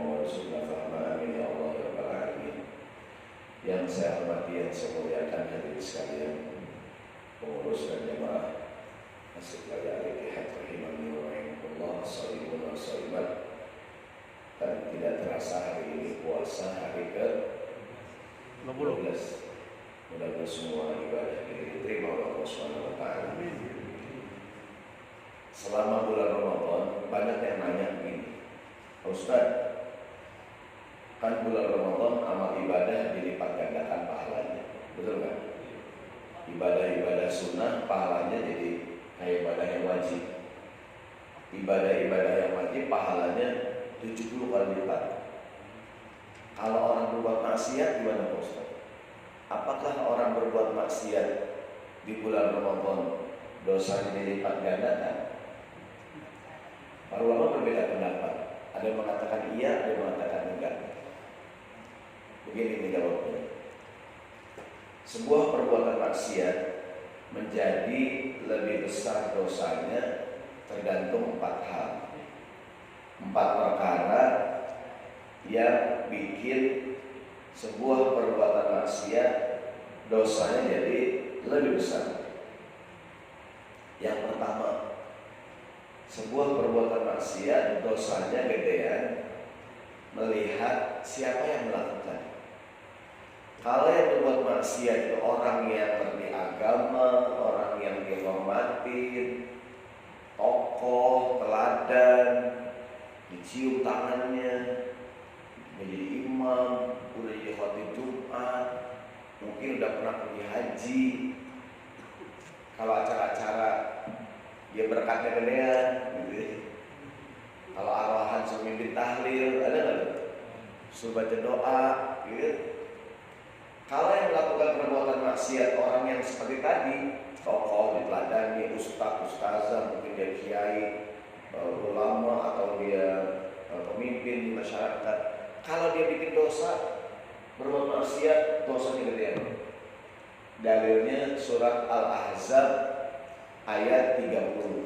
warzuqna fahma amin ya Allah ya rabbal alamin. Yang saya hormati, yang saya muliakan hadirin sekalian, pengurus dan jemaah Masjid Raya Al-Ittihad rahimani wa rahimakumullah, sholimun wa sholimat. Dan tidak terasa hari ini puasa hari ke-12. Mudah-mudahan semua ibadah ini diterima oleh Allah Subhanahu wa taala. Selama bulan Ramadan banyak yang nanya begini, Ustaz, kan bulan Ramadan amal ibadah dilipat gandakan pahalanya, betul kan? Ibadah-ibadah sunnah pahalanya jadi kayak ibadah yang wajib. Ibadah-ibadah yang wajib pahalanya 70 kali lipat. Kalau orang berbuat maksiat gimana Pak Ustaz? Apakah orang berbuat maksiat di bulan Ramadan dosanya dilipat gandakan? Para ulama berbeda pendapat. Ada yang mengatakan iya, ada yang mengatakan enggak. Begini nih jawabnya. Sebuah perbuatan maksiat menjadi lebih besar dosanya tergantung 4 hal. 4 perkara yang bikin sebuah perbuatan maksiat dosanya jadi lebih besar. Yang pertama, sebuah perbuatan maksiat dosanya gedean melihat siapa yang melakukan. Kalau yang berbuat maksiat itu orang yang ngerti agama, orang yang dihormatin, tokoh, teladan, dicium tangannya, menjadi imam, udah jadi khotib Jumat, mungkin udah pernah pergi haji. Kalau acara-acara dia berkatnya gedean, gitu. Kalau arahan suruh mimpin tahlil, ada nggak? Suruh baca doa, gitu. Kalau yang melakukan perbuatan maksiat orang yang seperti tadi, tokoh diteladani, ustazah, mungkin dia kiai, ulama atau dia pemimpin di masyarakat. Kalau dia bikin dosa, berbuat maksiat, dosanya gedean. Dalilnya surat Al-Ahzab ayat 30.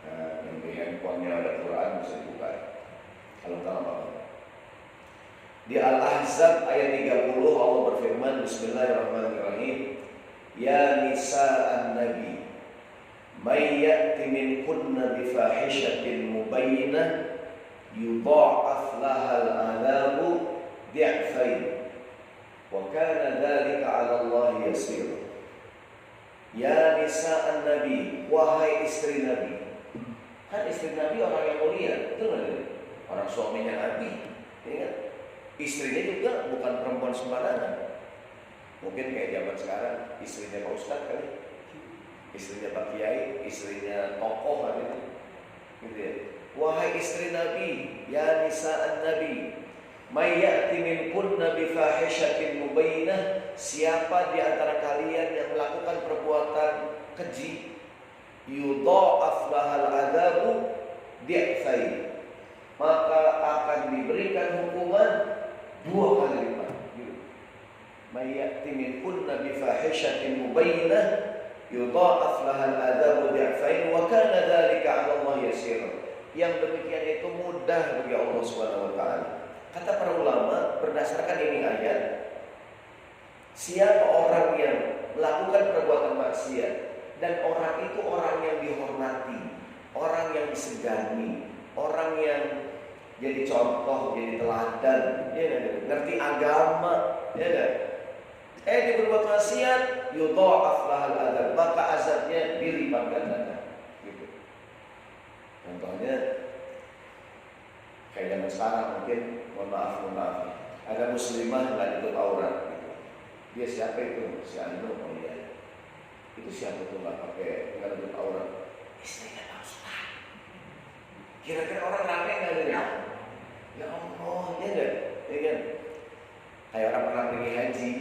Nah, yang di handphonenya ada Quran bisa dibuka. Kalau tahu apa? Di Al-Ahzab ayat 30 Allah berfirman, Bismillahirrahmanirrahim. Ya nisa'an nabi, may ya'ti minkunna bifahishatin mubayyinah yudha'af lahal adabu di'fain wa kana dzalika 'ala Allah yasir. Ya nisa'an nabi, wahai istri nabi. Kan istri nabi orang yang mulia, betul enggak? Orang suaminya nabi, ingat. Istrinya juga bukan perempuan sembarangan. Mungkin kayak zaman sekarang istrinya Pak Ustadz kali, istrinya Pak Kiai, istrinya tokoh kan gitu ya. Wahai istri Nabi, ya nisa'an Nabi, may ya'ti minkunna bi fahishatin mubayyinah, siapa di antara kalian yang melakukan perbuatan keji, yudha'af lahal adzabu di'fain, maka akan diberikan hukuman 2 kali lipat. May ya'ti minkunna bi fahishatin mubayyinah yudha'af lahal adzabu di'fain wa kana dzalika 'ala Allah yasir. Yang demikian itu mudah bagi Allah Subhanahu wa taala. Kata para ulama berdasarkan ini ayat, siapa orang yang melakukan perbuatan maksiat dan orang itu orang yang dihormati, orang yang disegani, orang yang jadi contoh, jadi teladan, ya kan? Ngerti agama, ya kan? Dia berbuat maksiat, yudha'af lahal adzab, maka azabnya dilipat gandakan. Gitu. Contohnya kayak zaman sekarang mungkin, mohon maaf, ada muslimah nggak nutup aurat. Gitu. Dia siapa itu? Si Anu, oh iya. Itu siapa tuh nggak nutup aurat? Istrinya Pak Ustaz. Kira-kira orang ramai nggak ada? Ya Allah, ya kan? Ya kan? Kayak orang pernah pergi haji,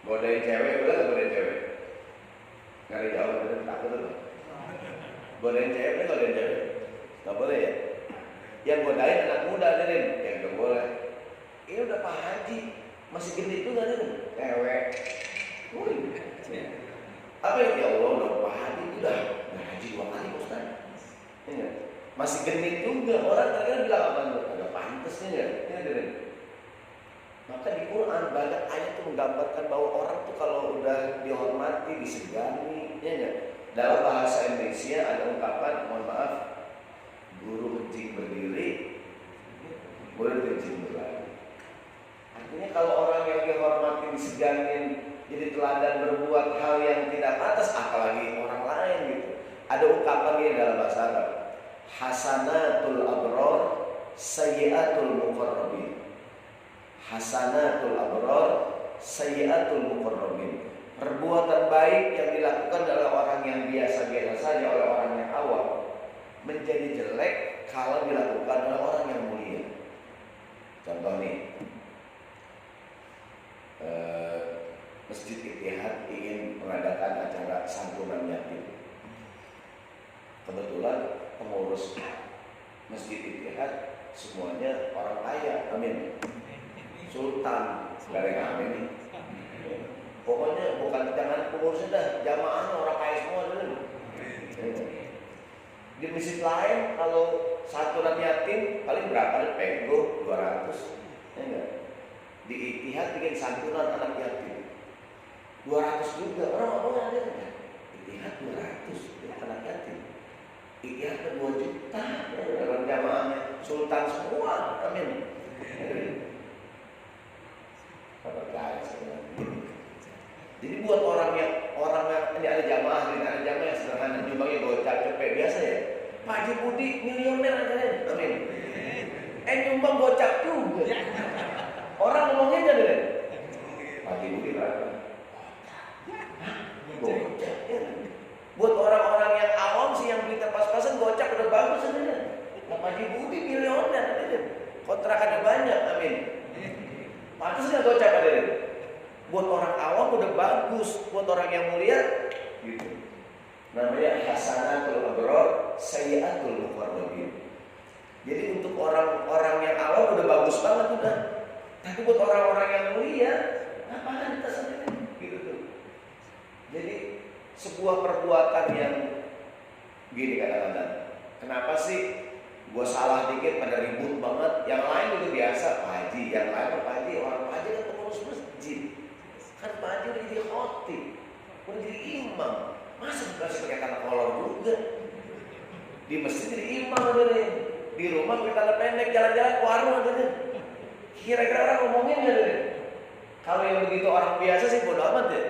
godain cewek, boleh nggak godain cewek? Nggak ada jawab, takut tuh. Godain cewek, godain cewek, nggak boleh ya? Yang godain anak muda aja nih, ya nggak boleh. Ini udah Pak Haji, masih gede itu nggak ada nih? Cewek. Apa yang ya Allah udah Pak Haji udah haji 2 kali Ustaz. Ingat. masih genit juga. Orang kadang bilang apa tuh? Agak pantasnya ya. Maka di Quran banyak ayat itu menggambarkan bahwa orang tuh kalau udah dihormati, disegani, ya enggak? Dalam bahasa Indonesia ada ungkapan, mohon maaf, guru kencing berdiri, murid kencing berlari. Artinya kalau orang yang dihormati, disegani, jadi teladan berbuat hal yang tidak pantas, apalagi orang lain gitu. Ada ungkapan ini dalam bahasa Arab, hasanatul abrar, sayyiatul muqarrabin. Hasanatul abrar, sayyiatul muqarrabin. Perbuatan baik yang dilakukan oleh orang yang biasa-biasa saja, oleh orang yang awam, menjadi jelek kalau dilakukan oleh orang yang mulia. Contoh nih, Masjid Ittihad ingin mengadakan acara santunan yatim. Kebetulan pengurus Masjid Ittihad semuanya orang kaya, amin. Sultan, gak ada yang amin nih. Pokoknya bukan jangan pengurusnya dah, jamaahnya orang kaya semua dulu. Di masjid lain kalau santunan yatim paling berapa? Pego 200, ya enggak? Di Ittihad bikin santunan anak yatim 200 juga, orang ada enggak? Ittihad 200 anak yatim. Ittihad 2 juta, orang jamaahnya sultan semua, amin. Jadi buat orang yang ini ada jamaah yang sederhana, nyumbangnya gocap cepet biasa ya. Pak Haji Budi milioner aja, amin. Nyumbang gocap juga. Orang ngomongnya aja deh. Pak Haji Budi berapa? Gocap ya. Buat orang-orang yang awam sih yang beli pas-pasan gocap udah bagus sebenarnya. Pak Haji Budi milioner aja. Kontrakannya banyak, amin. Pantas nggak gocap ada deh. Buat orang awam udah bagus, buat orang yang mulia gitu. Namanya hasanatul abrar, sayyiatul muqarrabin. Jadi untuk orang-orang yang awam udah bagus banget udah. Tapi buat orang-orang yang mulia, apaan kita sendiri gitu tuh. Jadi sebuah perbuatan yang gini kadang-kadang. Kenapa sih gua salah dikit pada ribut banget? Yang lain itu biasa, Pak Haji, yang lain Pak Haji, orang Pak Haji kan pengurus masjid. Kan Pak Haji udah jadi khotib, udah jadi imam. Masa dikasih pakai tanah kolor juga? Di masjid jadi imam adanya. Di rumah pakai tanah pendek, jalan-jalan ke warung adanya. Kira-kira orang ngomongin adanya. Kalau yang begitu orang biasa sih bodo amat ya.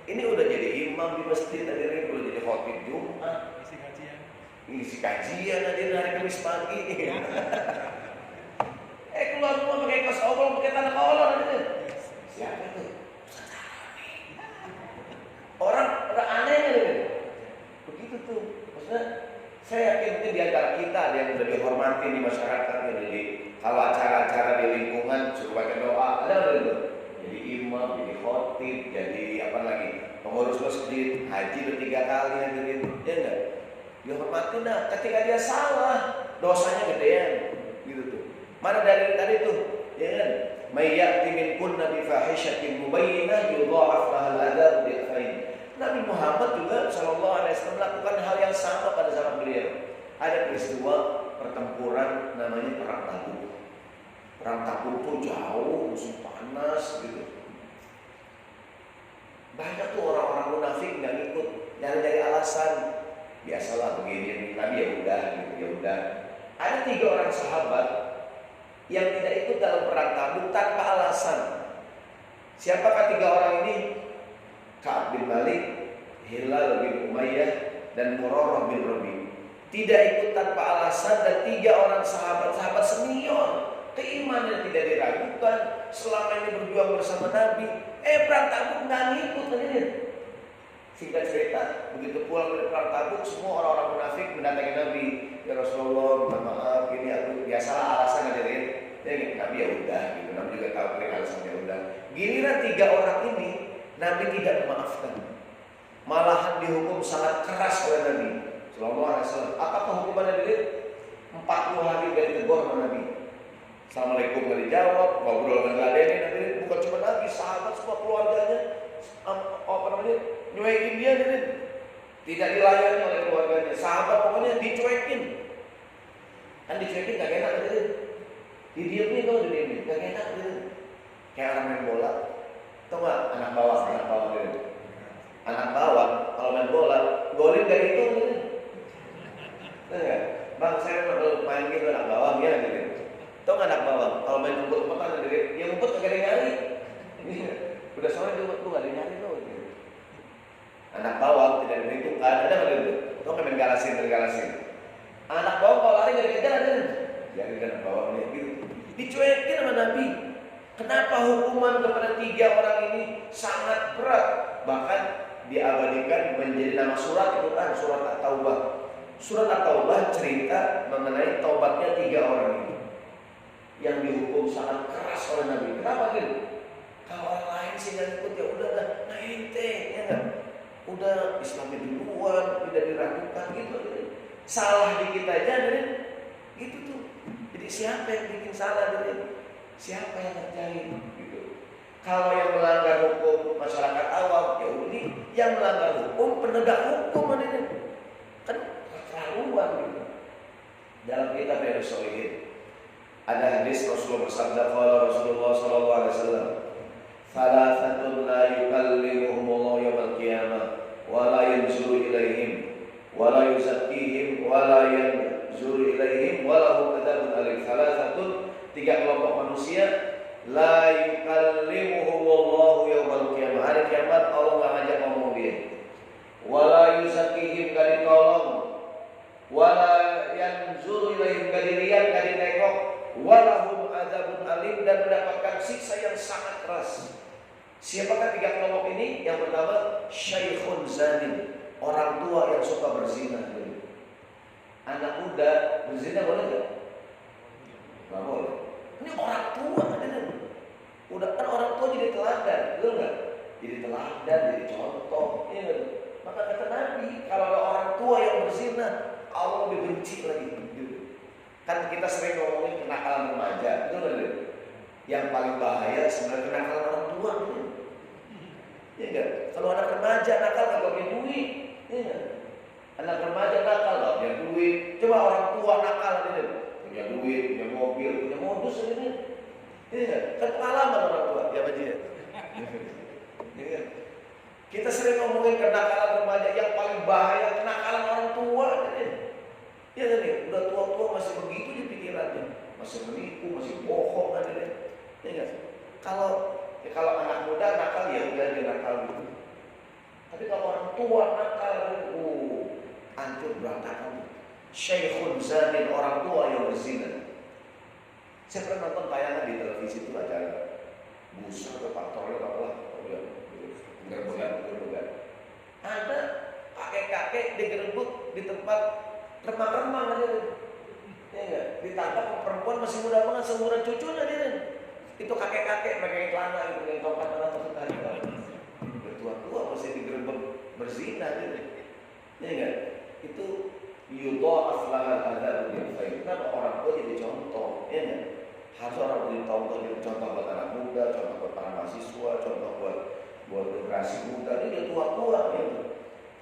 Ini udah jadi imam di masjid adanya, udah jadi khotib Jumat. Isi kajian adanya hari Kamis pagi. Keluar rumah pakai kaos oblong, pakai tanah kolor adanya. Siapa tuh? Orang aneh nih, begitu tuh. Maksudnya saya yakin mungkin di antara kita ada yang udah dihormati di masyarakat, jadi kalau acara-acara di lingkungan suruh baca doa, ada itu. Jadi imam, jadi khotib, jadi apa lagi? Pengurus masjid, haji udah 3 kali hadirin, ya enggak? Dihormati nah, ketika dia salah, dosanya gedean, gitu tuh. Mana dari tadi tuh, ya kan? May ya'ti minkunna bi fahishatin mubayyinah yudha'af lahal adzab bi'afain. Nabi Muhammad juga sallallahu alaihi wasallam melakukan hal yang sama pada zaman beliau. Ada peristiwa pertempuran namanya perang Tabuk. Perang Tabuk tuh jauh, musuh panas gitu. Banyak tuh orang-orang munafik nggak ikut, dari alasan biasalah begini, Nabi ya udah gitu, ya udah. Ada 3 orang sahabat yang tidak ikut dalam perang Tabuk tanpa alasan. Siapakah 3 orang ini? Ka'ab bin Malik, Hilal bin Umayyah, dan Murarah bin Rabi. Tidak ikut tanpa alasan, dan 3 orang sahabat senior, keimanan tidak diragukan, selama ini berjuang bersama Nabi. Perang Tabuk nggak ngikut tadi. Singkat cerita, begitu pulang dari perang Tabuk, semua orang-orang munafik mendatangi Nabi. Ya Rasulullah, minta maaf, ini aku biasalah alasan hadirin. Nabi ya udah, gitu. Nabi juga tahu mereka alasannya udah. Giliran 3 orang ini, Nabi tidak memaafkan. Malahan dihukum sangat keras oleh Nabi sallallahu alaihi wasallam. Apakah hukumannya diri? 40 hari dari tegur sama Nabi. Assalamualaikum nggak dijawab, ngobrol nggak ladenin. Nabi bukan cuma Nabi, sahabat semua keluarganya, nyuekin dia, tidak dilayani oleh keluarganya. Sahabat pokoknya dicuekin. Kan dicuekin gak enak gitu. Didiemin kalau didiemin gak enak gitu. Kayak orang main bola. Tahu nggak anak bawang gitu. Anak bawang kalau main bola golin gak hitung gitu. Tahu nggak? Bang saya main gitu anak bawang ya gitu. Tahu nggak anak bawang kalau main rumput-rumputan gitu, yang rumput gak ada nyari. Udah sore tuh gak ada nyari tuh. Gitu. Anak bawang tidak diperhitungkan, ada nggak gitu? Tahu main galasin. Anak bawang kalau lari gak dikejar ada. Jadi anak bawang ini gitu. Dicuekin sama Nabi. Kenapa hukuman kepada 3 orang ini sangat berat? Bahkan diabadikan menjadi nama surat itu kan, surat At-Taubah. Surat At-Taubah cerita mengenai taubatnya 3 orang ini yang dihukum sangat keras oleh Nabi. Kenapa gitu? Kalau orang lain sih nggak ikut ya udah lah, nah ente ya kan? Udah Islamnya duluan, tidak diragukan gitu. Salah dikit aja gitu tuh. Jadi siapa yang bikin salah siapa yang ngerjain gitu. Kalau yang melanggar hukum masyarakat awam ya udah, yang melanggar hukum penegak hukum kan keterlaluan gitu. Dalam kitab Riyadhus Shalihin ada hadis Rasulullah bersabda, qala Rasulullah sallallahu alaihi wasallam, "Thalathatun la yukallimuhumullahu yawmal qiyamah wa la yanzuru ilaihim wa la yuzakkihim wa la yanzuru ilaihim wa lahum adzabun alim." Thalathatun, 3 kelompok manusia, la yukallimuhumullahu yawmal qiyamah. Hari kiamat Allah enggak ngajak ngomong dia. Wa la yuzakkihim, enggak ditolong. Wa la yanzuru ilaihim, enggak dilihat, enggak ditengok. Wa lahum adzabun alim, dan mendapatkan siksa yang sangat keras. Siapakah 3 kelompok ini? Yang pertama, syaikhun zanin, orang tua yang suka berzina. Anak muda berzina boleh enggak? Enggak boleh. Ini orang tua kan, udah kan orang tua jadi teladan, betul nggak? Jadi teladan, jadi contoh. Ya, maka kata Nabi, kalau ada orang tua yang berzina, Allah lebih benci lagi. Gitu. Kan kita sering ngomongin kenakalan remaja, betul nggak? Yang paling bahaya sebenarnya kenakalan orang tua. Gitu. Ya enggak? Kalau anak remaja nakal nggak punya duit, ya enggak? Anak remaja nakal nggak punya duit. Coba orang tua nakal gitu. Punya duit, punya mobil, punya modus ini. Iya, kan pengalaman orang tua, ya Pak Ji. Ya. Kita sering ngomongin kenakalan remaja, yang paling bahaya kenakalan orang tua. Ya kan, udah tua-tua masih begitu di pikirannya, masih menipu, masih bohong kan ini. Ya kan? Kalau anak muda nakal ya udah dia nakal gitu. Tapi kalau orang tua nakal, hancur berantakan. Syaikhun zanin, orang tua yang berzina. Saya pernah nonton tayangan di televisi itu acara busa atau faktornya apa gerbek. Ada kakek-kakek digerebek di tempat remang-remang aja. Ya enggak? Ditangkap perempuan masih muda banget, seumuran cucunya dia. Itu kakek-kakek pakai celana gitu, dengan tongkat tertarik. Bertua-tua masih digerebek berzina gitu. Ya enggak? Itu yudha'af lahal adzab bil khair. Kenapa orang tua jadi contoh? Ya enggak? Harus orang jadi contoh buat anak muda, contoh buat para mahasiswa, contoh buat generasi muda. Ini dia tua-tua gitu.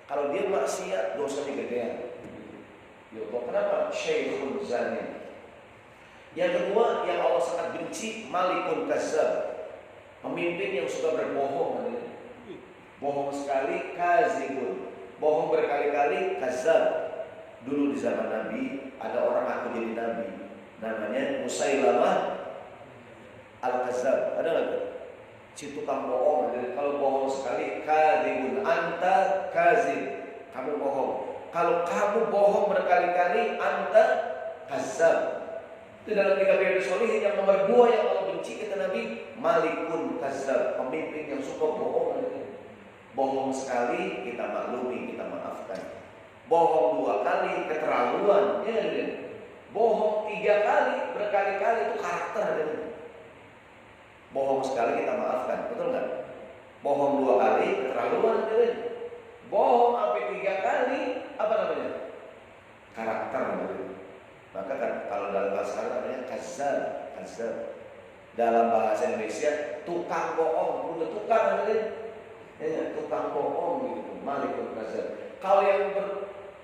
Kalau dia maksiat, dosanya gedean. Kenapa? Syaikhun zanin. Yang kedua, yang Allah sangat benci, malikun kazzab, pemimpin yang suka berbohong. Bohong sekali, kazibun, bohong berkali-kali, kazzab. Dulu di zaman Nabi ada orang aku jadi Nabi, namanya Musailamah Al-Kazzab. Ada nggak tuh? Si tukang bohong. Kalau bohong sekali, kadzibun, anta kadzib, kamu bohong. Kalau kamu bohong berkali-kali, anta kazzab. Itu dalam kitab Riyadhus Shalihin yang nomor 2 yang Allah benci, kata Nabi, malikun kazzab, pemimpin yang suka bohong. Bohong sekali kita maklumi, kita maafkan. Bohong 2 kali keterlaluan, ya kan? Bohong 3 kali berkali-kali itu karakter. Bohong sekali kita maafkan, betul nggak? Bohong 2 kali keterlaluan, ya. Bohong sampai 3 kali apa namanya? Karakter. Maka kan kalau dalam bahasa Arab namanya kazzab. Dalam bahasa Indonesia tukang bohong, udah tukang ya, tukang bohong gitu, malikul kazzab. Kalau yang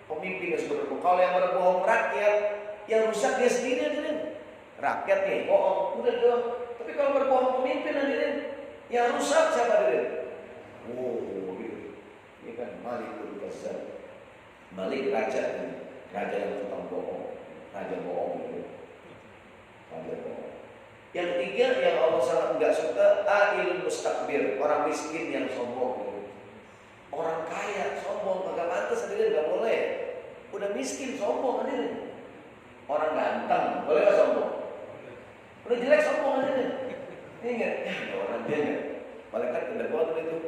pemimpin yang berbohong, kalau yang berbohong rakyat, Yang rusak dia sendiri hadirin. Rakyat nih, bohong, udah dong. Tapi kalau berbohong pemimpin hadirin, yang rusak siapa hadirin? Oh, gitu. Ini kan Malikul Kazzab. Malik raja ini, raja yang tukang bohong, raja bohong gitu. Raja bohong. Yang ketiga yang Allah sangat enggak suka, ail mustakbir, orang miskin yang sombong gitu. Orang kaya sombong, kagak pantas hadirin, enggak boleh. Udah miskin sombong hadirin. Orang ganteng, boleh nggak sombong? Udah jelek sombong hadirin. Ini enggak, ya orang dia enggak. Malaikat tidak boleh itu.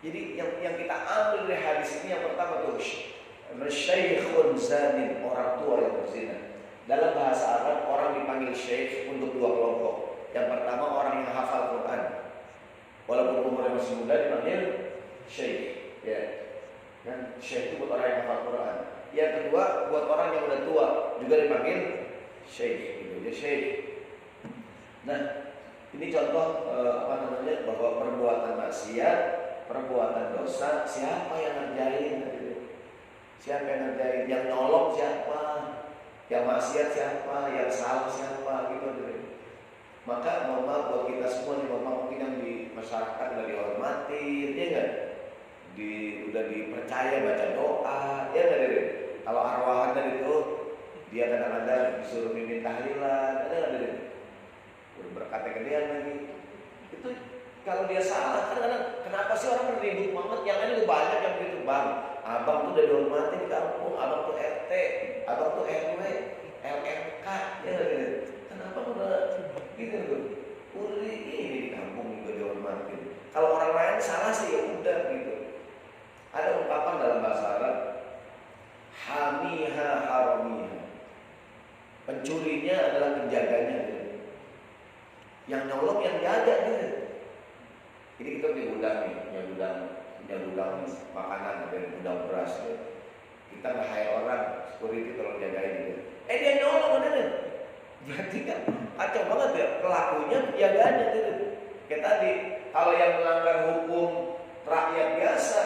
Jadi yang kita ambil dari hadis ini yang pertama tuh syaikhun zanin, orang tua yang berzina. Dalam bahasa Arab orang dipanggil syekh untuk dua kelompok. Yang pertama orang yang hafal Quran. Walaupun umurnya masih muda dipanggil syekh. Ya. Dan syekh itu buat orang yang hafal Quran. Yang kedua buat orang yang udah tua juga dipanggil syekh. Gitu. Dia syekh. Nah, ini contoh bahwa perbuatan maksiat, perbuatan dosa, siapa yang ngerjain? Siapa yang ngerjain? Yang nolong siapa? Yang maksiat siapa? Yang salah siapa? Gitu. Maka mohon maaf buat kita semua nih, mohon maaf mungkin yang di masyarakat udah dihormati, ya enggak? Udah dipercaya baca doa, ya enggak? Kalau arwahan tadi itu dia kadang-kadang disuruh mimpin tahlilan, ada enggak? Berkata gedean lagi. Itu kalau dia salah, kadang-kadang kenapa sih orang ribut banget? Yang ini banyak yang begitu, Bang. Abang tuh udah dihormati di kampung, abang tuh RT, abang tuh RW, LRK, ya kenapa udah gitu tuh? Udah ini di kampung juga dihormati. Kalau orang lain salah sih ya udah gitu. Ada ungkapan dalam bahasa Arab, hamiha haramiha. Pencurinya adalah penjaganya gitu. Yang nyolong yang jaga gitu. Ini kita punya gudang nih, punya gudang makanan, ada gudang beras gitu. Kita nggak hire orang security tolong jagain gitu. Dia nyolong beneran. Berarti kan kacau banget ya pelakunya, penjaganya gitu. Kayak tadi, kalau yang melanggar hukum rakyat biasa,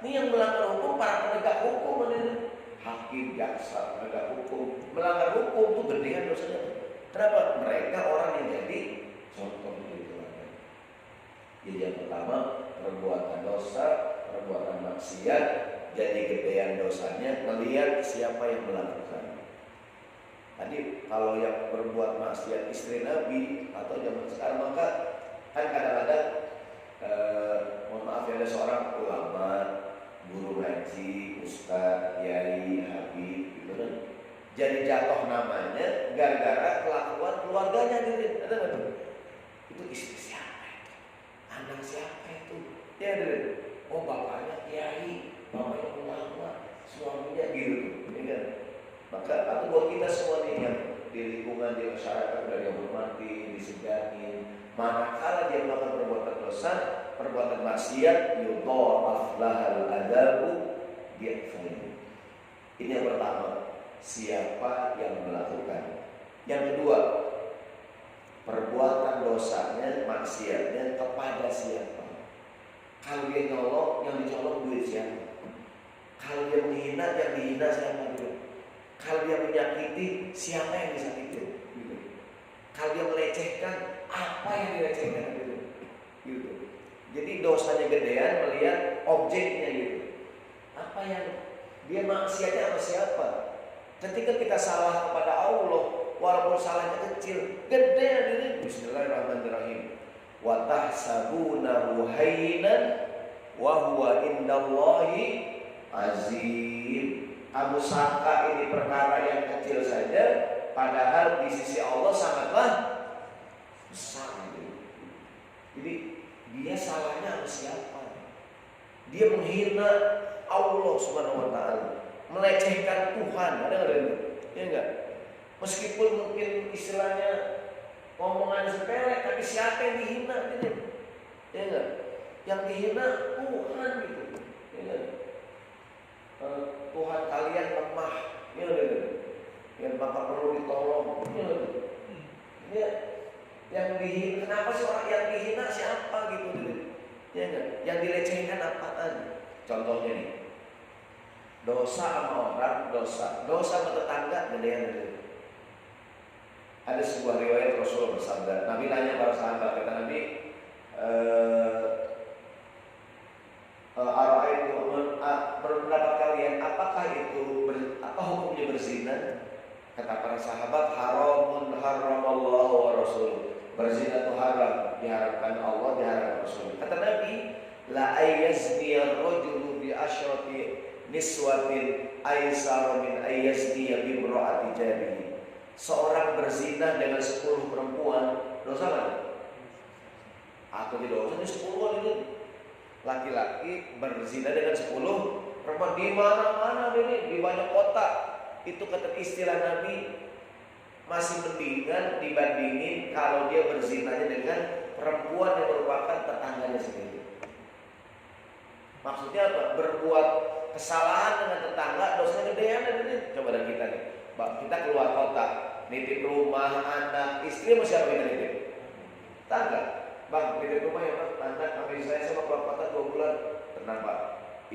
ini yang melanggar hukum para penegak hukum beneran. Hakim, jaksa, penegak hukum melanggar hukum tuh gedean dosanya. Kenapa? Mereka orang yang jadi contoh itu. Jadi yang pertama perbuatan dosa, perbuatan maksiat, jadi gedean dosanya melihat siapa yang melakukan. Tadi kalau yang berbuat maksiat istri Nabi atau zaman sekarang, maka kan kadang-kadang mohon maaf ya, ada seorang ulama, guru ngaji, ustaz, kiai, habib gitu kan. Jadi jatuh namanya gara-gara kelakuan keluarganya gitu. Ada nggak tuh? Itu istri siapa itu? Anak siapa itu? Ya ada. Oh bapaknya kiai, bapaknya ulama, suaminya gitu. Ya kan? Maka atau buat kita semua nih yang di lingkungan di masyarakat udah dihormati, disegani, manakala dia melakukan perbuatan dosa, perbuatan maksiat, yudha'af lahal adzabu bi'fain. Ini yang pertama, siapa yang melakukan. Yang kedua, perbuatan dosanya, maksiatnya kepada siapa. Kalau dia nyolong, yang dicolong duit siapa. Kalau dia menghina, yang dihina siapa dulu. Kalau dia menyakiti, siapa yang disakiti gitu. Kalau dia melecehkan, apa yang dilecehkan gitu. Jadi dosanya gedean melihat objeknya gitu. Apa yang dia maksiatnya sama siapa. Ketika kita salah kepada Allah, walaupun salahnya kecil, gede ini. Bismillahirrahmanirrahim. Wa tahsabunahu hayyinan wa huwa indallahi azim. Kamu sangka ini perkara yang kecil saja, padahal di sisi Allah sangatlah besar. Jadi dia salahnya sama siapa? Dia menghina Allah Subhanahu wa taala, melecehkan Tuhan, ada enggak itu? Ya enggak? Meskipun mungkin istilahnya omongan sepele, tapi siapa yang dihina gitu? Ya enggak? Yang dihina Tuhan gitu. Ya enggak? Tuhan kalian lemah, ya enggak? Yang maka perlu ditolong. Ya enggak? Ya, yang dihina, kenapa sih orang yang dihina siapa gitu? Ya enggak? Yang dilecehkan apaan? Contohnya nih, dosa sama orang, dosa sama tetangga gedean gitu. Ada sebuah riwayat Rasul bersabda, Nabi nanya para sahabat, kata Nabi, berpendapat kalian, apakah itu apa hukumnya berzina? Kata para sahabat, haramun haramallahu wa rasul. Berzina itu haram, diharamkan Allah, diharamkan Rasul. Kata Nabi, la ayyazni ar-rajulu bi asyrati niswatin aysara min ayyazni bi imra'ati jarihi. Seorang berzina dengan 10 perempuan, dosa nggak? Atau tidak dosa? Ini 10 itu laki-laki berzina dengan 10 perempuan di mana-mana ini, di banyak kota. Itu kata istilah Nabi masih mendingan dibandingin kalau dia berzinanya dengan perempuan yang merupakan tetangganya sendiri. Maksudnya apa? Berbuat kesalahan dengan tetangga, dosanya gedean ini. Coba dari kita nih, kita keluar kota, nitip rumah, anak, istri sama siapa kita nitip? Tangga. Bang, nitip rumah ya Pak, anak, kami saya mau keluar kota 2 bulan. Tenang Pak,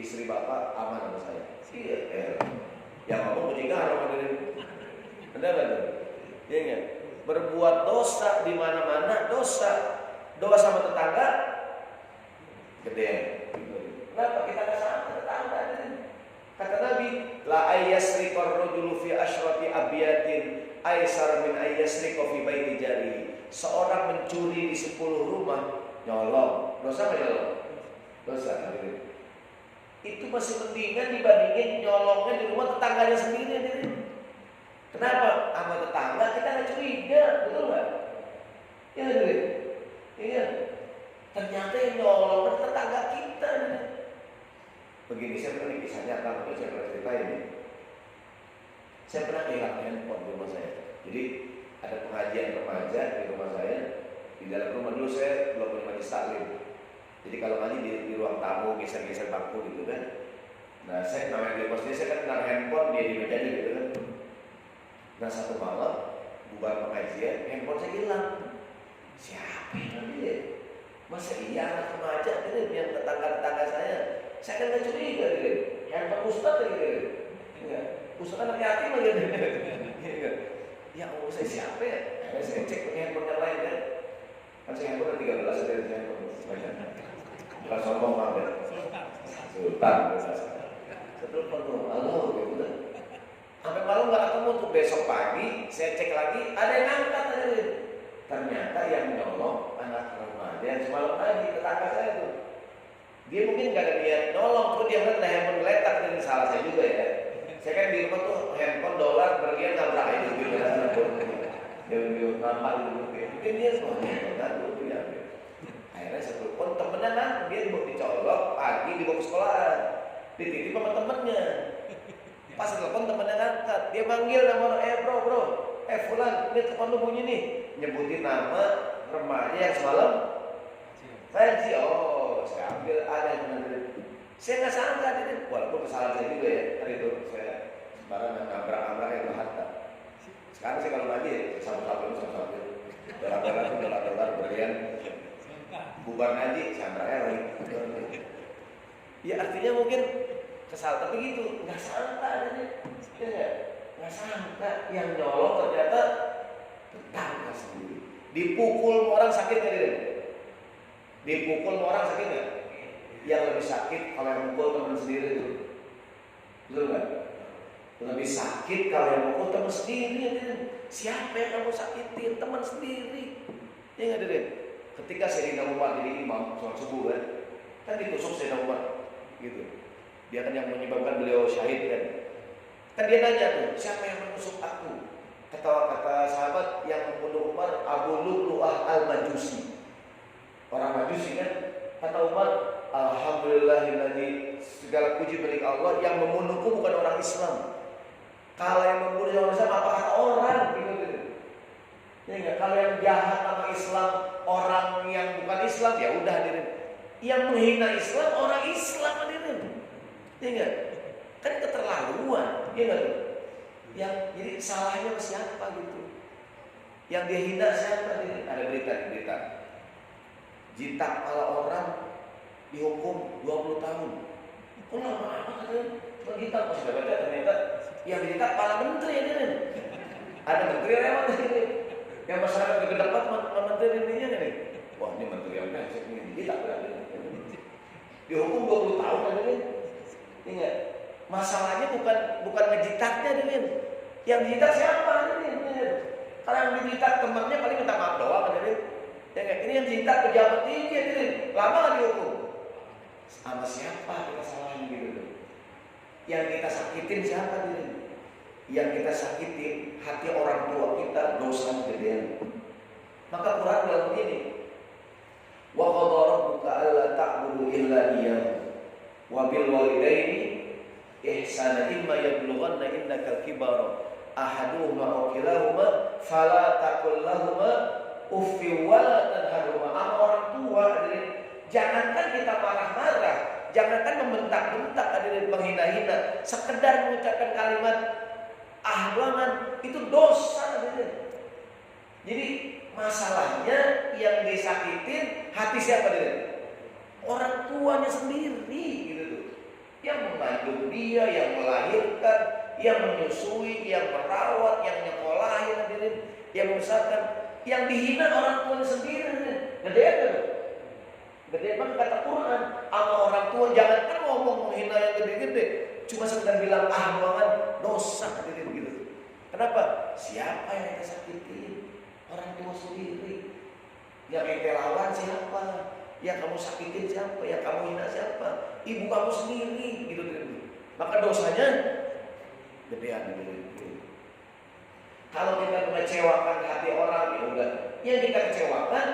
istri Bapak aman sama saya. Iya, yang ngomong kucing haram dari. Benar benar. Iya enggak? Berbuat dosa di mana-mana dosa. Doa sama tetangga gede. Kenapa kita nggak sama tetangga? Kata Nabi, la ayyasriqar rajulu fi asyrati abyatin aysar min ayyasriqa fi baiti jari. Seorang mencuri di 10 rumah, nyolong. Dosa enggak nyolong? Dosa. Itu masih mendingan dibandingin nyolongnya di rumah tetangganya sendiri. Kenapa? Sama tetangga kita nggak curiga, betul nggak? Ya, iya. Ternyata yang nyolong tetangga kita. Begini, saya pernah kisah nyata, mungkin saya pernah cerita ini. Saya pernah kehilangan handphone di rumah saya. Jadi ada pengajian remaja di rumah saya. Di dalam rumah dulu saya belum punya majlis taklim. Jadi kalau ngaji di ruang tamu, geser-geser bangku gitu kan. Nah saya namanya di posnya saya kan naruh handphone dia di meja gitu kan. Nah satu malam bubar pengajian, handphone saya hilang. Siapa yang ambil? Masa iya anak remaja gitu yang tetangga-tetangga saya. Saya kan nggak curiga gitu. Handphone Ustaz gitu. Enggak. Ustaz anak yatim lagi. Enggak. Ya Allah saya siapa ya? Saya cek pakai handphone yang lain kan. Kan saya handphone ada 13 ada di handphone. Bukan sombong banget. Sultan. Setelah penuh, halo gitu. Sampai malam nggak ketemu tuh, besok pagi saya cek lagi ada yang angkat aja. Ternyata yang nyolong anak remaja yang semalam tadi tetangga saya tuh. Dia mungkin nggak ada niat nyolong, tuh dia ngeliat ada handphone geletak, ini salah saya juga ya. Saya kan di rumah tuh handphone dolar berlian nabrak aja gitu. Dia nampak dulu, mungkin dia semuanya nggak tuh ya. Akhirnya saya telepon temennya kan, dia dicolok pagi dibawa ke sekolahan, dititip sama temennya. Pas telepon temennya ngangkat, dia manggil nama bro, fulan, ini telepon lu bunyi nih, nyebutin nama remaja yang semalam. Saya sih, saya ambil ada yang benar. Saya nggak sangka ini, walaupun kesalahan saya juga ya, tadi itu saya sembarangan nabrak itu harta. Sekarang sih kalau ngaji sama-sama, dolar berlian. Bubar ngaji, sampai lagi. Ya artinya mungkin kesal, tapi gitu, nggak sangka adanya, nggak sangka yang nyolong ternyata tetangga sendiri. Dipukul orang sakit nggak dia? Dipukul orang sakit nggak? Yang lebih sakit kalau yang mukul teman sendiri itu, betul nggak? Lebih sakit kalau yang mukul teman sendiri. Siapa yang kamu sakitin? Teman sendiri. Ya nggak ada. Ketika Sayyidina Umar jadi imam sholat subuh kan ditusuk Sayyidina Umar gitu. Dia kan yang menyebabkan beliau syahid kan. Kan dia nanya tuh, siapa yang menusuk aku? Kata sahabat yang membunuh Umar, Abu Lu'lu'ah al-Majusi. Orang Majusi kan. Kata Umar, alhamdulillahilladzi, segala puji milik Allah, yang membunuhku bukan orang Islam. Kalau yang membunuh orang Islam apa kata orang gitu. Ya enggak, kalau yang jahat sama Islam orang yang bukan Islam ya udah hadirin. Yang menghina Islam orang Islam hadirin. Ya enggak? Kan keterlaluan, ya enggak? Yang jadi salahnya siapa gitu? Yang dia hina siapa hadirin? Ada berita. Jitak kepala orang dihukum 20 tahun. Kok lama amat hadirin? Cuma jitak pas sudah baca ternyata yang jitak kepala menteri hadirin. Ada menteri lewat hadirin. Yang masyarakat gede dapat menteri ininya nih. Wah ini menteri yang brengsek ini, dijitak berarti. Dihukum 20 tahun kan ini. Ingat, masalahnya bukan ngejitaknya nih. Yang dijitak siapa nih? Karena yang dijitak temannya paling minta maaf doang kan ini. Ini yang dijitak pejabat tinggi nih. Lama nggak dihukum. Sama siapa kita salahin gitu? Yang kita sakitin siapa nih? Yang kita sakitin hati orang tua kita, dosa gedean. Maka Quran bilang begini, wa qadara rabbuka alla ta'budu illa iyyahu wa bil walidaini ihsana imma yablughanna indakal kibara ahaduhuma aw kilahuma fala taqul lahumā uffin wa la tanharhumā. Sama orang tua hadirin, jangankan kita marah-marah, jangankan membentak-bentak hadirin, menghina-hina, sekedar mengucapkan kalimat ahlangan itu dosa hadirin. Jadi masalahnya yang disakitin hati siapa hadirin? Orang tuanya sendiri gitu tuh. Yang mengandung dia, yang melahirkan, yang menyusui, yang merawat, yang nyekolahin hadirin, yang membesarkan, yang dihina orang tuanya sendiri hadirin. Gedean kan? Gedean banget kata Quran. Sama orang tua jangankan ngomong menghina yang gede-gede, cuma sekedar bilang ahlangan dosa hadirin gitu. Kenapa? Siapa yang kita sakitin? Orang tua sendiri. Yang ente lawan siapa? Yang kamu sakitin siapa? Yang kamu hina siapa? Ibu kamu sendiri gitu. Maka dosanya gedean gitu. Kalau kita mengecewakan hati orang, ya udah. Yang kita kecewakan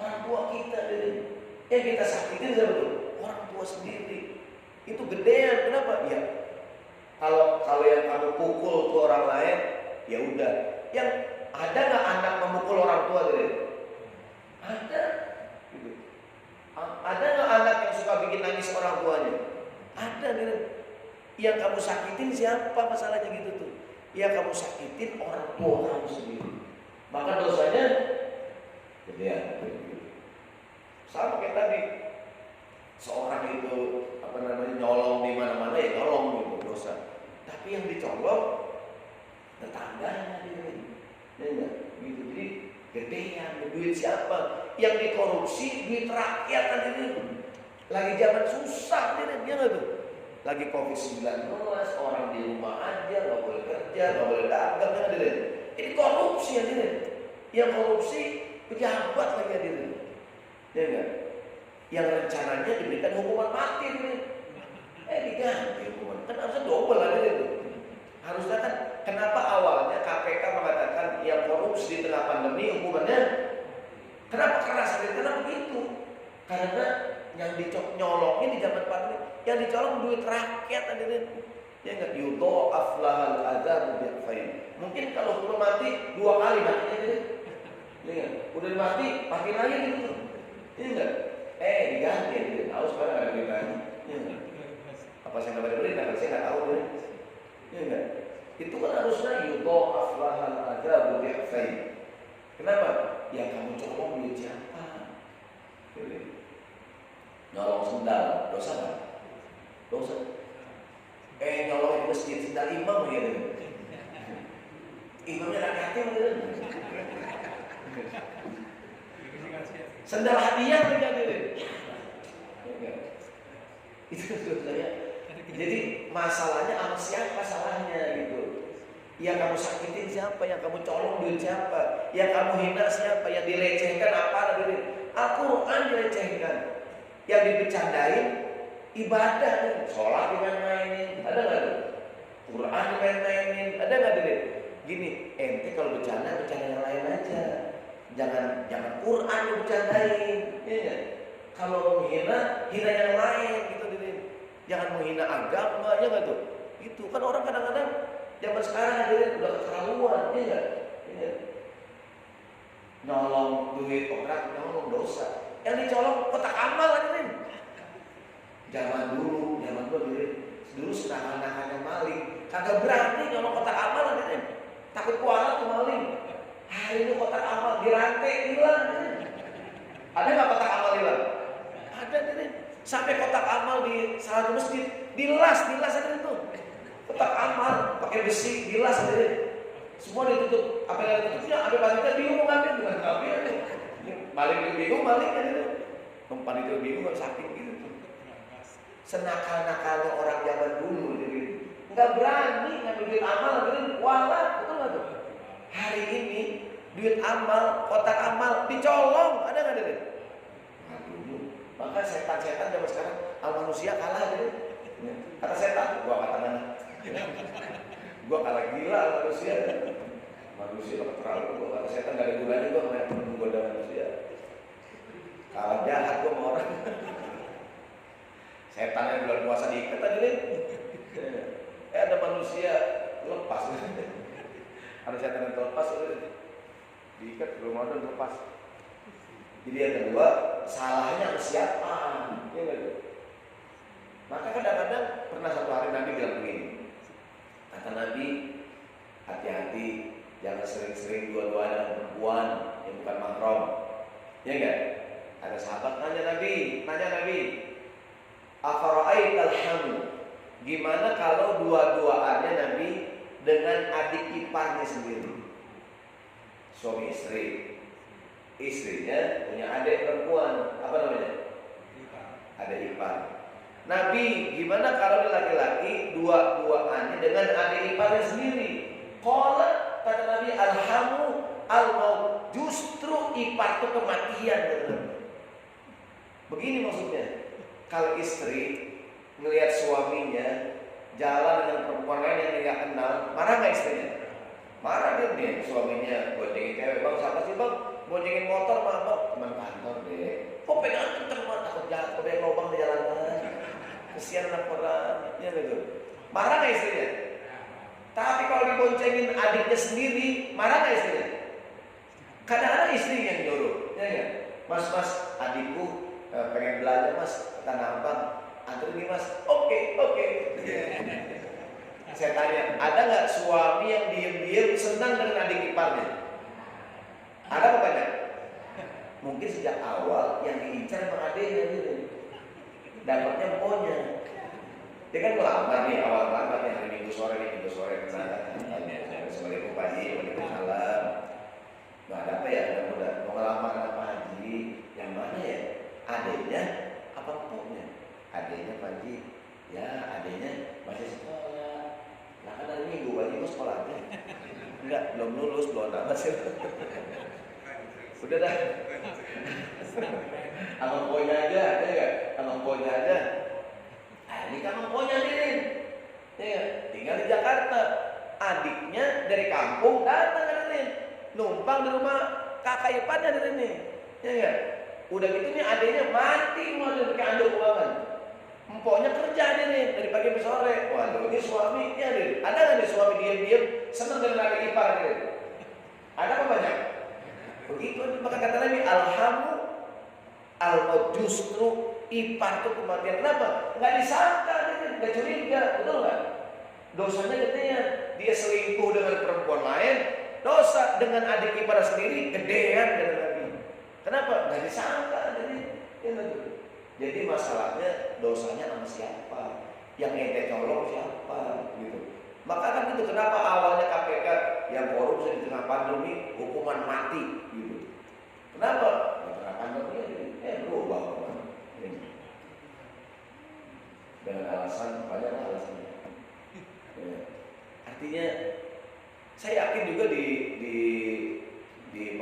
orang tua kita gitu. Yang kita sakitin siapa tuh? Orang tua sendiri. Itu gedean. Kenapa? Ya kalau yang kamu pukul tuh orang lain, ya udah. Yang ada nggak anak memukul orang tua gitu? Ada. Gitu. Ada nggak anak yang suka bikin nangis orang tuanya? Ada gitu. Yang kamu sakitin siapa masalahnya gitu tuh? Yang kamu sakitin orang tua kamu sendiri. Maka dosanya gedean. Sama kayak tadi, seorang itu nyolong di mana-mana ya nyolong gitu dosa. Tapi yang dicolong tetangganya gitu. Ya enggak? Gitu. Jadi gedean, duit siapa? Yang dikorupsi duit rakyat kan ini. Lagi zaman susah nih, dia enggak tuh? Lagi Covid-19, orang di rumah aja, nggak boleh kerja, nggak boleh dagang, kan ada. Ini korupsi ya ini. Yang korupsi pejabat lagi ada. Ya enggak? Yang rencananya diberikan hukuman mati nih. Diganti hukuman. Kan harusnya double ada itu. Harusnya kan, kenapa awalnya KPK mengatakan yang korupsi di tengah pandemi hukumannya kenapa keras? Kenapa begitu? Karena yang nyolongin di zaman pandemi, yang dicolong duit rakyat hadirin. Ya enggak, yudha'af lahal adzab bi'fain. Mungkin kalau belum mati 2 kali matinya hadirin. Ya enggak, udah mati lagi gitu. Ya enggak? Diganti hadirin. Tahu sekarang ada beritanya. Ya enggak? Apa saya enggak baca berita? Saya enggak tahu hadirin. Ya enggak? Itu kan harusnya yudha'af lahal adzab bi'fain. Kenapa? Ya kamu colong duit siapa? Nyolong sendal, dosa kan? Dosa. Nyolong di masjid sendal imam ya. Imamnya anak yatim gitu. Sendal hadiah gitu. Itu dosanya. Jadi masalahnya sama siapa salahnya gitu. Yang kamu sakitin siapa? Yang kamu colong duit siapa? Yang kamu hina siapa? Yang dilecehkan apa? Al-Quran dilecehkan. Yang dibecandain ibadah nih, sholat dimain-mainin, ada nggak tuh? Quran dimain-mainin, ada nggak tuh? Gini, ente kalau bercanda yang lain aja, jangan Quran dibercandain, ya kan? Kalau menghina, hina yang lain gitu, jangan menghina agama, ya nggak tuh? Itu kan orang kadang-kadang zaman sekarang udah keterlaluan, ya nggak? Ya. Nyolong duit orang, nyolong dosa. Yang dicolong kotak amal hadirin. Zaman dulu dulu senakan-nakannya maling, kagak berani nyolong kotak amal hadirin. Takut kualat tuh maling. Hari ini kotak amal dirantai hilang hadirin. Ada nggak kotak amal hilang? Ada hadirin. Sampai kotak amal di salah satu masjid dilas hadirin tuh. Kotak amal pakai besi dilas hadirin. Semua ditutup. apa yang ada tutupnya, apa panitia bingung mau ngambil bukan ngambil. Maling bingung, maling kan itu. Panitia bingung saking gitu tuh. Senakal-nakalnya orang zaman dulu jadi nggak berani ngambil duit amal, ngambil walat, betul nggak tuh? Hari ini duit amal, kotak amal dicolong, ada nggak deh? Maka setan-setan zaman sekarang sama manusia kalah gitu. Kata setan, gua katakan, gua kalah gila manusia. Manusia nggak terlalu, gua kata setan nggak ada gunanya gua menggoda manusia. Kalah jahat gua sama orang. Setan yang bulan puasa diikat tadi nih. Ada manusia lepas. Ada setan yang terlepas, diikat belum ada lepas. Jadi yang kedua, salahnya siapa? Ya enggak tuh? Maka kadang-kadang pernah satu hari Nabi bilang begini. Kata Nabi, hati-hati, jangan sering-sering dua-dua dengan perempuan yang bukan mahram. Ya enggak? Ada sahabat nanya Nabi, afara'aital hamu? Gimana kalau dua-duaannya Nabi dengan adik iparnya sendiri? Suami istri. Istrinya punya adik perempuan, apa namanya? Adik ipar. Nabi, gimana kalau laki-laki dua-duaannya dengan adik iparnya sendiri? Qala, kata Nabi, alhamu al-maut, justru ipar itu kematian, kata Nabi. Begini maksudnya, kalau istri melihat suaminya jalan dengan perempuan lain yang tidak kenal, marah nggak istrinya? Marah dia nih, suaminya boncengin cewek, bang siapa sih bang? Boncengin motor mah teman kantor deh. Kok pegangan kenceng banget, takut jahat, kok banyak lubang di jalanan. Kesian anak orang, ya gitu. Marah nggak istrinya? Tapi kalau diboncengin adiknya sendiri, marah nggak istrinya? Kadang-kadang istri yang nyuruh, ya nggak? Mas, adikku pengen belajar mas, tanah abang, antar ini mas. Oke. Saya tanya, ada nggak suami yang diem-diem senang dengan adik iparnya? Ada apa banyak? Mungkin sejak awal yang diincar emang adiknya gitu. Dapatnya emponya. Dia kan melamar nih, awal melamar nih, hari minggu sore kenalan. Assalamualaikum Pak Haji, waalaikumsalam. Nggak ada apa ya, udah mau ngelamar apa Haji? Yang mana ya? Adiknya apa empoknya? Adiknya Pak Haji. Ya adiknya masih sekolah. Nah kan hari minggu Pak Haji mau sekolahnya. Enggak, belum lulus, belum tamat sih. Udah dah. Abang ponya aja, ya enggak? Abang ponya aja. Ini kan abang ponya nih. Ya, tinggal di Jakarta. Adiknya dari kampung datang ke sini. Numpang di rumah kakak iparnya dari sini. Ya enggak? Udah gitu nih adiknya mati mau di kandung banget. Empoknya kerja nih dari pagi sampai sore. Waduh, ini suami ya deh. Ada nggak nih suami diam-diam senang dengan adik ipar nih? Ada apa banyak? Begitu maka kata Nabi alhamu al-maut, justru ipar itu kematian. Kenapa? Nggak disangka, nggak curiga, betul nggak? Dosanya gedean. Dia selingkuh dengan perempuan lain, dosa dengan adik ipar sendiri gedean kata Nabi. Kenapa? Nggak disangka jadi masalahnya dosanya sama siapa? Yang ente colong siapa? Gitu. Maka kan itu kenapa awalnya KPK yang korupsi di tengah pandemi hukuman mati gitu. Kenapa? Di tengah pandemi berubah hukuman. Dengan alasan banyak alasannya. Ya. Artinya saya yakin juga di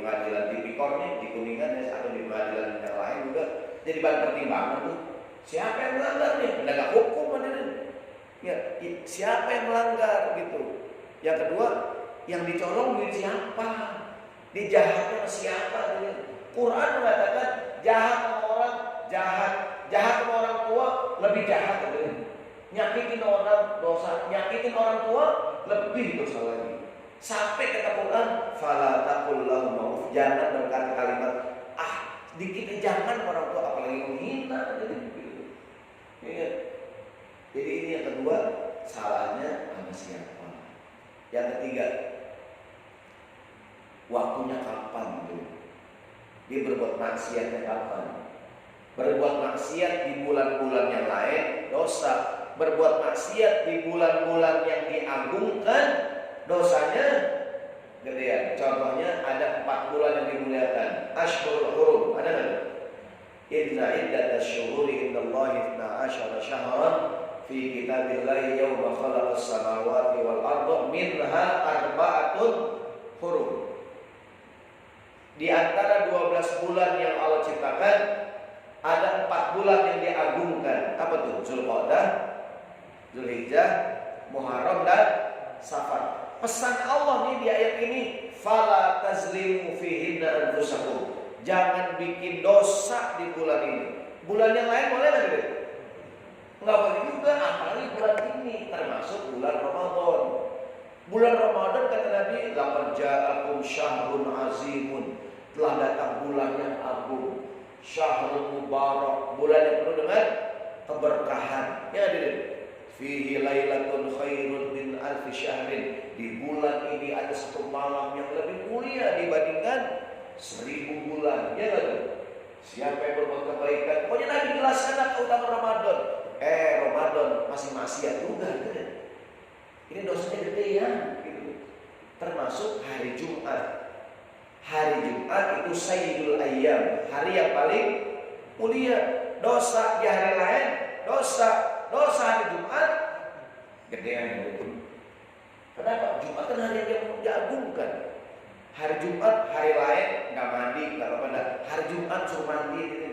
pengadilan tipikor nih di Kuningan ya, atau di pengadilan yang lain juga jadi bahan pertimbangan tuh. Siapa yang melanggar nih? Penegak hukum ada nih. Ya, siapa yang melanggar gitu. Yang kedua, yang dicolong duit siapa? Dijahatnya siapa? Quran mengatakan jahat sama orang jahat sama orang tua lebih jahat. Nyakitin orang dosa, nyakitin orang tua lebih dosa lagi. Sampai kata Quran, fala taqul lahum mauf, jangan berkata kalimat dikit jangan orang tua, apalagi menghina gitu. Ya. Jadi ini yang kedua, salahnya sama siapa. Yang ketiga, waktunya kapan tuh? Dia berbuat maksiatnya kapan? Berbuat maksiat di bulan-bulan yang lain dosa. Berbuat maksiat di bulan-bulan yang diagungkan dosanya gedean. Contohnya ada 4 bulan yang dimuliakan. Ashhurul Hurum, ada nggak? Inna iddatash syuhuri indallahi 12 syahran fi kitabillahi yawma khalaqas samawati wal arda minha arba'atun hurum. Di antara 12 bulan yang Allah ciptakan, ada 4 bulan yang diagungkan. Apa tuh? Zulqa'dah, Zulhijjah, Muharram dan Safar. Pesan Allah nih di ayat ini, fala tazlimu fihinna anfusakum. Jangan bikin dosa di bulan ini. Bulan yang lain boleh nggak? Nggak boleh juga, apalagi bulan ini, termasuk bulan Ramadan. Bulan Ramadan kata Nabi, laqad ja'akum syahrun azimun. Telah datang bulan yang agung, syahrul mubarak, bulan yang penuh dengan keberkahan. Ya hadirin, fihi lailatun khairun min alfi syahrin. Di bulan ini ada 1 malam yang lebih mulia dibandingkan 1000 bulan. Ya kan? Siapa yang berbuat kebaikan, pokoknya Nabi jelaskan keutamaan Ramadan. Ramadan masih maksiat juga kan? Ini dosanya gede ya gitu. Termasuk hari Jumat. Hari Jumat itu sayyidul ayyam, hari yang paling mulia. Dosa di hari lain, dosa hari Jumat gedean gitu. Kenapa? Jumat kan hari yang diagungkan. Hari Jumat, hari lain nggak mandi, nggak apa-apa. Hari Jumat suruh mandi gitu.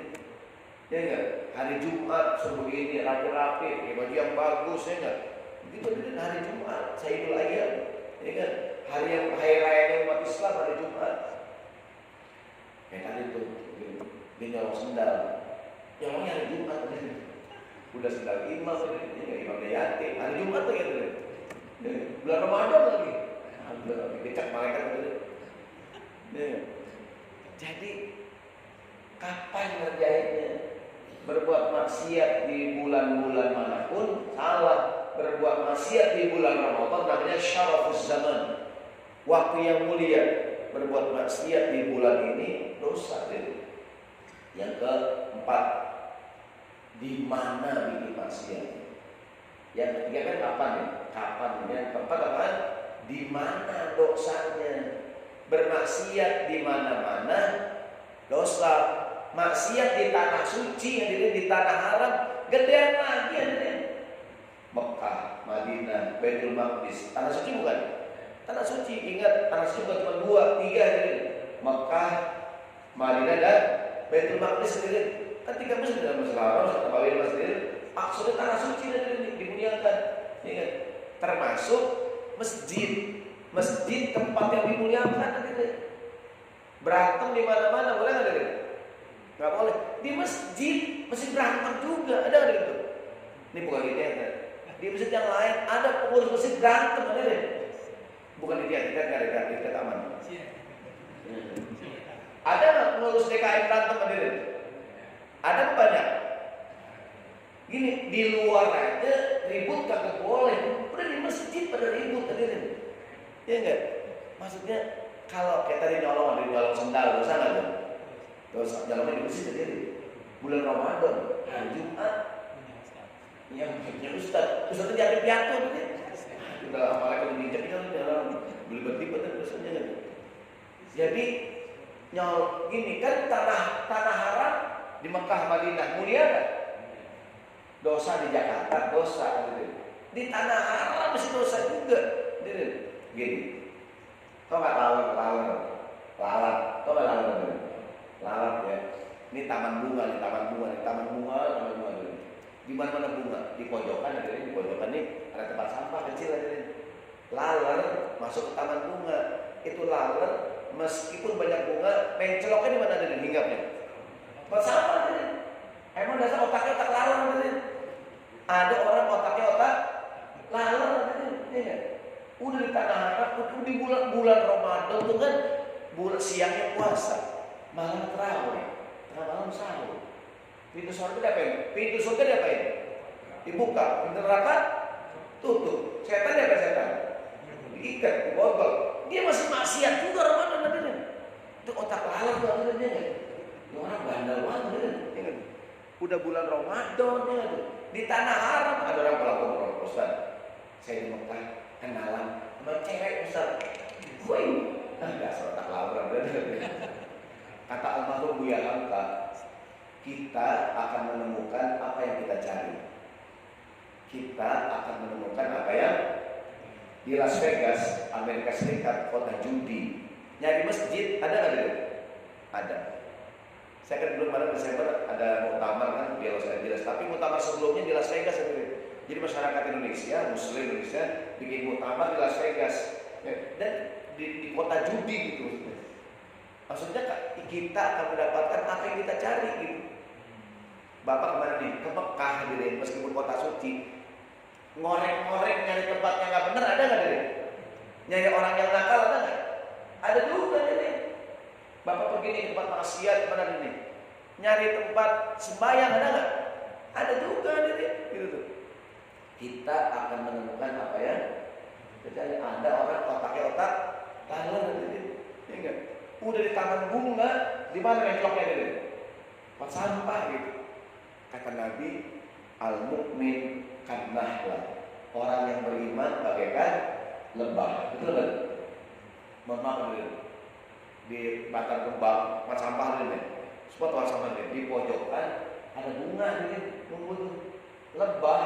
Ya enggak? Hari Jumat suruh begini, rapi-rapi, pakai baju yang bagus, ya enggak? Begitu hari Jumat, sayyidul ayyam. Ya kan? Hari raya umat Islam hari Jumat. Kayak tadi tuh, dia nyolong sendal. Nyolongnya hari Jumat tadi. Udah sendal imam, imam yatim. Hari Jumat tuh gitu. Bulan Ramadan lagi. Dicek malaikat tadi. Jadi kapan ngerjainnya? Berbuat maksiat di bulan-bulan manapun salah. Berbuat maksiat di bulan Ramadan namanya syarafuz zaman, waktu yang mulia. Berbuat maksiat di bulan ini dosa. Yang keempat, di mana bikin maksiat? Yang ketiga kan kapan ya? Kapan? Yang keempat apa? Di mana dosanya? Bermaksiat di mana-mana dosa. Maksiat di tanah suci, yang di tanah haram gedean lagi ya. Mekah, Madinah, Baitul Maqdis, tanah suci bukan? Tanah suci, ingat tanah suci bukan cuma 2, 3 jadi. Mekah, Madinah dan Baitul Maqdis sendiri. Kan 3 masjid dalam Masjidil Haram, satu Baitul Masjid. Maksudnya tanah suci dan dimuliakan. Ingat, termasuk masjid. Masjid tempat yang dimuliakan gitu. Berantem di mana-mana boleh enggak gitu? Enggak boleh. Di masjid berantem juga, ada enggak gitu? Ini bukan di teater. Di masjid yang lain ada pengurus masjid berantem, ada deh. Bukan di teater, enggak ada di taman. Ada enggak pengurus DKI berantem, ada deh? Ada apa banyak? Gini, di luar aja ribut kagak boleh. Udah di masjid pada ribut, ada deh. Ya enggak? Maksudnya kalau kayak tadi nyolong sendal, dosa nggak tuh? Dosa, nyolongnya di masjid sendiri. Bulan Ramadan, hari Jumat, yang Ustadz jadi piatu gitu. Udah apalagi kalau diinjak nyolong, belibet-libet dosanya kan. Jadi gini kan tanah haram di Mekah, Madinah mulia kan? Dosa di Jakarta, dosa gitu. Di tanah haram masih dosa juga. Gini, kau nggak lalat, kau nggak lalat ya. Ini taman bunga. Di mana bunga? Di pojokan ada di pojokan nih ada tempat sampah kecil ada. Lalat masuk ke taman bunga. Itu lalat meskipun banyak bunga, penceloknya di mana ada hinggapnya? Tempat sampah ada. Emang dasar otaknya otak lalat ada. Ada orang otaknya otak lalat ada. Udah di tanah haram, udah di bulan Ramadan tuh kan bulan siangnya puasa, malam tarawih, tengah malam sahur. Pintu surga diapain? Pintu surga diapain? Dibuka. Pintu neraka tutup. Setan diapain setan? Diikat, dibotol. Dia masih maksiat juga Ramadan nantinya. Itu otak lalat tuh akhirnya dia. Ini orang bandel banget ya. Udah bulan Ramadan ya. Di tanah haram ada orang pelakon Ustaz. Saya di Mekah kenalan sama cewek Ustaz. Woi, Enggak serotak lawan. Kata almarhum Buya Hamka, kita akan menemukan apa yang kita cari. Kita akan menemukan apa yang di Las Vegas, Amerika Serikat, kota judi. Nyari masjid ada nggak deh? Ada. Saya kan belum pada Desember ada muktamar kan di Los Angeles, tapi muktamar sebelumnya di Las Vegas ya. Jadi masyarakat Indonesia, Muslim Indonesia bikin muktamar di Las Vegas dan di kota judi gitu. Maksudnya kita akan mendapatkan apa yang kita cari gitu. Bapak kemana nih? Ke Mekah gitu, meskipun kota suci. Ngorek-ngorek nyari tempat yang nggak benar ada nggak deh? Nyari orang yang nakal ada nggak? Ada juga deh. Bapak pergi nih tempat maksiat mana nih? Nyari tempat sembahyang ada nggak? Ada juga deh. Gitu tuh. Kita akan menemukan apa ya? Jadi ada orang otaknya otak talan deh. Ya enggak? Udah di taman bunga, di mana mencoloknya deh? Tempat sampah gitu. Kata Nabi, al-mu'min kan-nahla. Orang yang beriman bagaikan lebah. Betul kan? Mohon maaf dulu. Di batang kembang, tempat sampah ini. Semua tempat sampah ini. Di pojokan ada bunga ini, nunggu tuh. Lebah,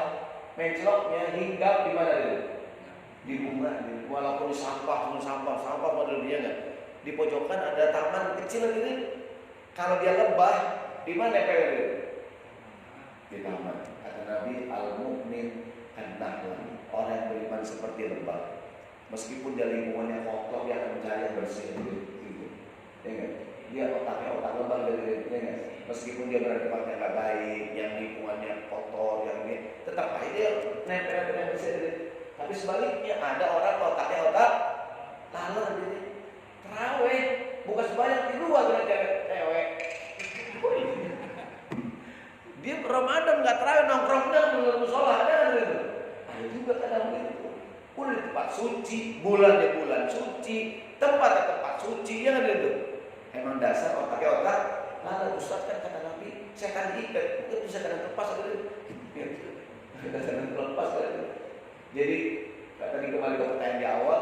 menceloknya hinggap di mana dulu? Di bunga ini. Walaupun di sampah model dia enggak. Di pojokan ada taman kecil ini. Kalau dia lebah, di mana dia? Di taman. Kata Nabi, al-mu'min kan-nahla. Orang yang beriman seperti lebah. Meskipun dia lingkungannya kotor, dia akan mencari yang bersih gitu. Ya enggak? Dia otaknya otak lebah gitu. Ya enggak? Meskipun dia berada di tempat yang nggak baik, yang lingkungannya kotor, yang ini, tetap aja dia nempel bersih gitu. Tapi sebaliknya ada orang otaknya otak laler gitu. Terawih, bukan sebanyak di luar dengan cewek. Dia Ramadan nggak terawih nongkrong dan musola ada gitu. Ada juga kadang gitu. Udah di tempat suci, bulannya bulan suci, tempatnya tempat suci ya gitu. Emang dasar otaknya otak. Lalu Ustaz kan kata Nabi, saya akan diikat, mungkin bisa kadang lepas gitu. Kadang lepas gitu. Jadi tadi kembali ke pertanyaan di awal,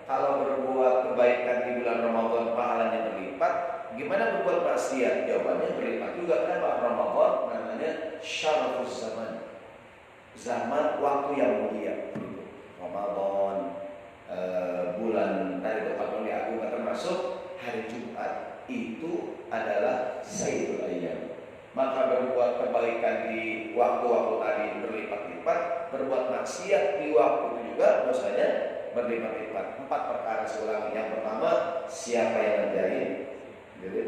kalau berbuat kebaikan di bulan Ramadan pahalanya berlipat, gimana berbuat maksiat? Jawabannya berlipat juga. Kenapa? Ramadan namanya syarafus zaman, zaman waktu yang mulia. Ramadan, bulan dari Ramadan di Agung termasuk hari Jumat itu adalah Sayyidul Ayyam. Maka berbuat kebaikan di waktu-waktu tadi berlipat-lipat, berbuat maksiat di waktu itu juga dosanya berlipat-lipat. 4 perkara seulangi. Yang pertama, siapa yang ngerjain? Gitu.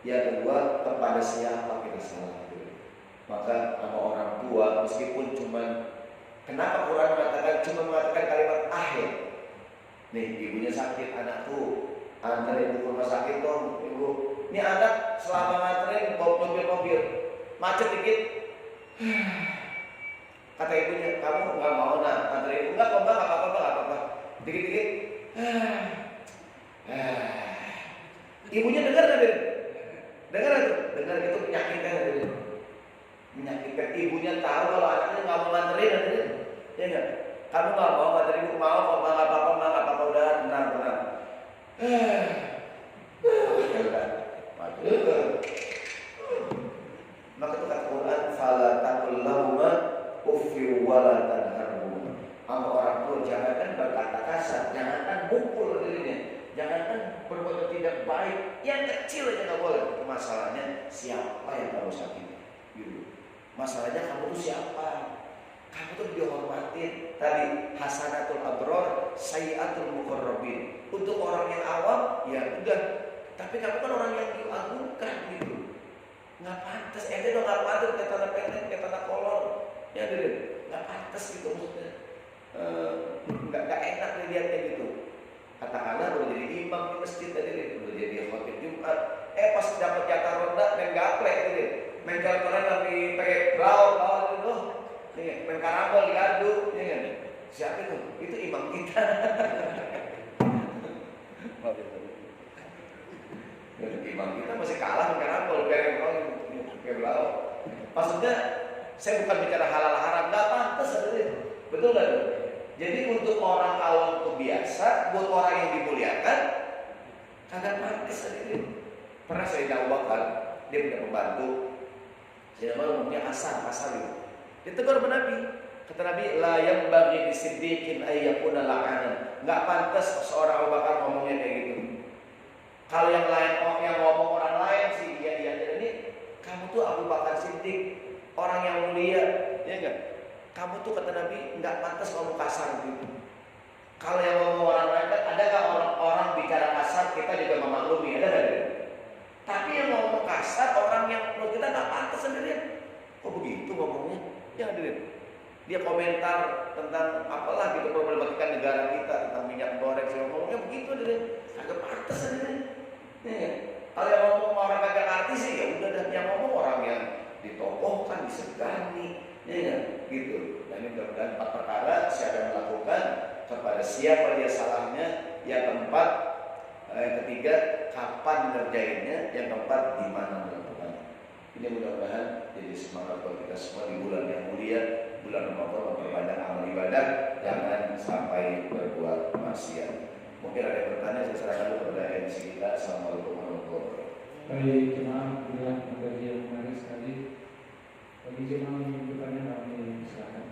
Yang kedua, kepada siapa kita salah? Gitu. Maka sama orang tua, meskipun cuma, kenapa Quran mengatakan kalimat akhir? Nih, ibunya sakit, anakku anterin ke rumah sakit dong, ibu. Ini anak selama nganterin mobil macet dikit. Kata ibunya, kamu nggak mau nganterin? Enggak kok, nggak apa-apa. Dikit-dikit. Ibunya dengar nggak deh? Dengar tuh, dengar itu menyakitkan deh. Menyakitkan. Ibunya tahu kalau anaknya nggak mau nganterin, ya nggak? Kamu nggak mau nganterin, ibu mau, kok nggak apa-apa, udah tenang. Maka itu kata Quran, fala taqul lahuma uffi wa la tanharhuma. Sama orang tua jangankan berkata kasar, jangankan mukul dirinya, jangankan berbuat tidak baik, yang kecil aja nggak boleh. Masalahnya siapa yang kamu sakiti? Gitu. Masalahnya kamu tuh siapa? Kamu tuh dihormatin. Tadi hasanatul abror, sayyiatul muqarrabin. Untuk orang yang awam, ya udah. Tapi kamu kan orang yang diagungkan gitu. Nggak pantas, dong nggak pantas kayak tanah pendek, kayak tanah kolor. Ya deh, nggak pantas gitu maksudnya. Nggak enak dilihatnya gitu. Katakanlah udah jadi imam di masjid tadi, udah jadi khotib Jumat. Pas dapat jatah ronda main gaplek gitu. Main gaplek tapi pakai blau gitu. Nih, main karambol diadu, ya kan? Siapa itu? Itu imam kita. Imam kita masih kalah dengan karambol, kayak blau. Maksudnya, saya bukan bicara halal haram, nggak pantas ada. Betul nggak? Jadi untuk orang awam itu biasa, buat orang yang dimuliakan Kagak pantas hadirin. Pernah saya Bakar, dia punya pembantu. Saya ngomongnya kasar itu. Ditegur sama Nabi. Kata Nabi, la yanbaghi lisiddiqin ay yakuna la'anan. Enggak pantas seorang Abu Bakar ngomongnya kayak gitu. Kalau yang lain yang ngomong orang lain sih dia ini, kamu tuh Abu Bakar Siddiq, orang yang mulia, ya enggak? Kamu tuh kata Nabi enggak pantas ngomong kasar gitu. Kalau yang ngomong orang lain, adakah orang bicara kasar kita juga memaklumi, ada enggak? Tapi yang ngomong kasar orang yang menurut kita enggak pantas sendirian. Kok begitu ngomongnya? Ya hadirin. Dia komentar tentang apalah gitu problematika negara kita tentang minyak goreng, ngomongnya begitu hadirin. Agak pantas hadirin. Ya, kalau yang ngomong orang kagak ngerti sih ya udah dah, yang ngomong orang yang ditokohkan, disegani, ya gitu. Nah ini mudah-mudahan 4 perkara siapa yang melakukan, kepada siapa dia salahnya, yang keempat, yang ketiga kapan ngerjainnya, yang keempat di mana melakukannya. Ini mudah-mudahan jadi semangat buat kita semua di bulan yang mulia, bulan Ramadan, memperbanyak amal ibadah, jangan sampai berbuat maksiat. Mungkin ada yang bertanya, saya serahkan dulu kepada MC kita. Assalamualaikum warahmatullahi wabarakatuh. Baik, jemaah, materi yang menarik sekali. Bagi jemaah yang bertanya kami silakan.